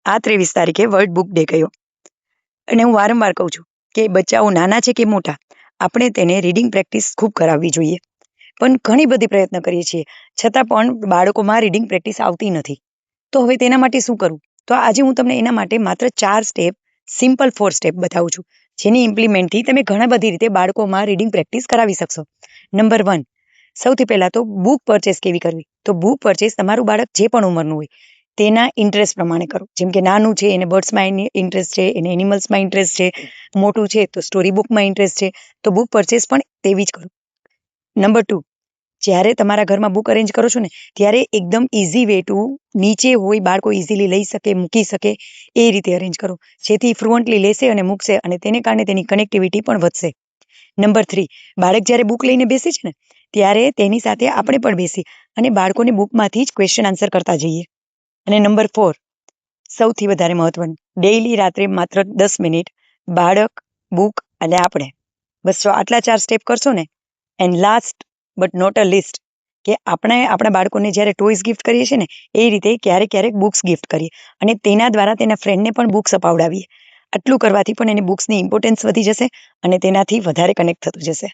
આ 23 તારીખે world book day ગયો અને હું વારંવાર કહું છું કે બચ્ચાઓ નાના છે કે મોટા, આપણે તેને રીડિંગ પ્રેક્ટિસ ખૂબ કરાવવી જોઈએ. પણ ઘણી બધી પ્રયત્ન કરીએ છીએ છતાં પણ બાળકોમાં રીડિંગ પ્રેક્ટિસ આવતી નથી. તો હવે તેના માટે શું કરવું? તો આજે હું તમને એના માટે માત્ર 4 સ્ટેપ, સિમ્પલ 4 સ્ટેપ બતાવું છું, જેની ઇમ્પ્લિમેન્ટથી તમે ઘણા બધી રીતે બાળકોમાં રીડિંગ પ્રેક્ટિસ કરાવી શકશો. નંબર 1, સૌથી પહેલા તો બુક પરચેસ કેવી કરવી? તો બુક પરચેસ તમારું બાળક જે પણ ઉંમરનું હોય તેના ઇન્ટરેસ્ટ પ્રમાણે કરો. જેમ કે નાનું છે એને બર્ડ્સમાં ઇન્ટરેસ્ટ છે, એને એનિમલ્સમાં ઇન્ટરેસ્ટ છે, મોટું છે તો સ્ટોરી બુકમાં ઇન્ટરેસ્ટ છે, તો બુક પરચેસ પણ તેવી જ કરો. નંબર 2, જ્યારે તમારા ઘરમાં બુક અરેન્જ કરો છો ને ત્યારે એકદમ ઇઝી વે ટુ, નીચે હોય બાળકો ઇઝીલી લઈ શકે, મૂકી શકે એ રીતે અરેન્જ કરો, જેથી ફ્લુઅન્ટલી લેશે અને મૂકશે અને તેને કારણે તેની કનેક્ટિવિટી પણ વધશે. નંબર 3, બાળક જ્યારે બુક લઈને બેસે છે ને ત્યારે તેની સાથે આપણે પણ બેસી અને બાળકોને બુકમાંથી જ ક્વેશ્ચન આન્સર કરતા જઈએ. અને નંબર 4, સૌથી વધારે મહત્વનું, ડેઈલી રાત્રે માત્ર 10 મિનિટ બાળક, બુક અને આપણે, બસ જો આટલા 4 સ્ટેપ કરશો ને. And last but not a least, કે આપણે આપણા બાળકોને જ્યારે ટોયઝ ગિફ્ટ કરીએ છીએ ને એ રીતે ક્યારેક બુક્સ ગિફ્ટ કરીએ અને તેના દ્વારા તેના ફ્રેન્ડને પણ બુક્સ અપાવડાવીએ. આટલું કરવાથી પણ એને બુક્સની ઇમ્પોર્ટન્સ વધી જશે અને તેનાથી વધારે કનેક્ટ થતું જશે.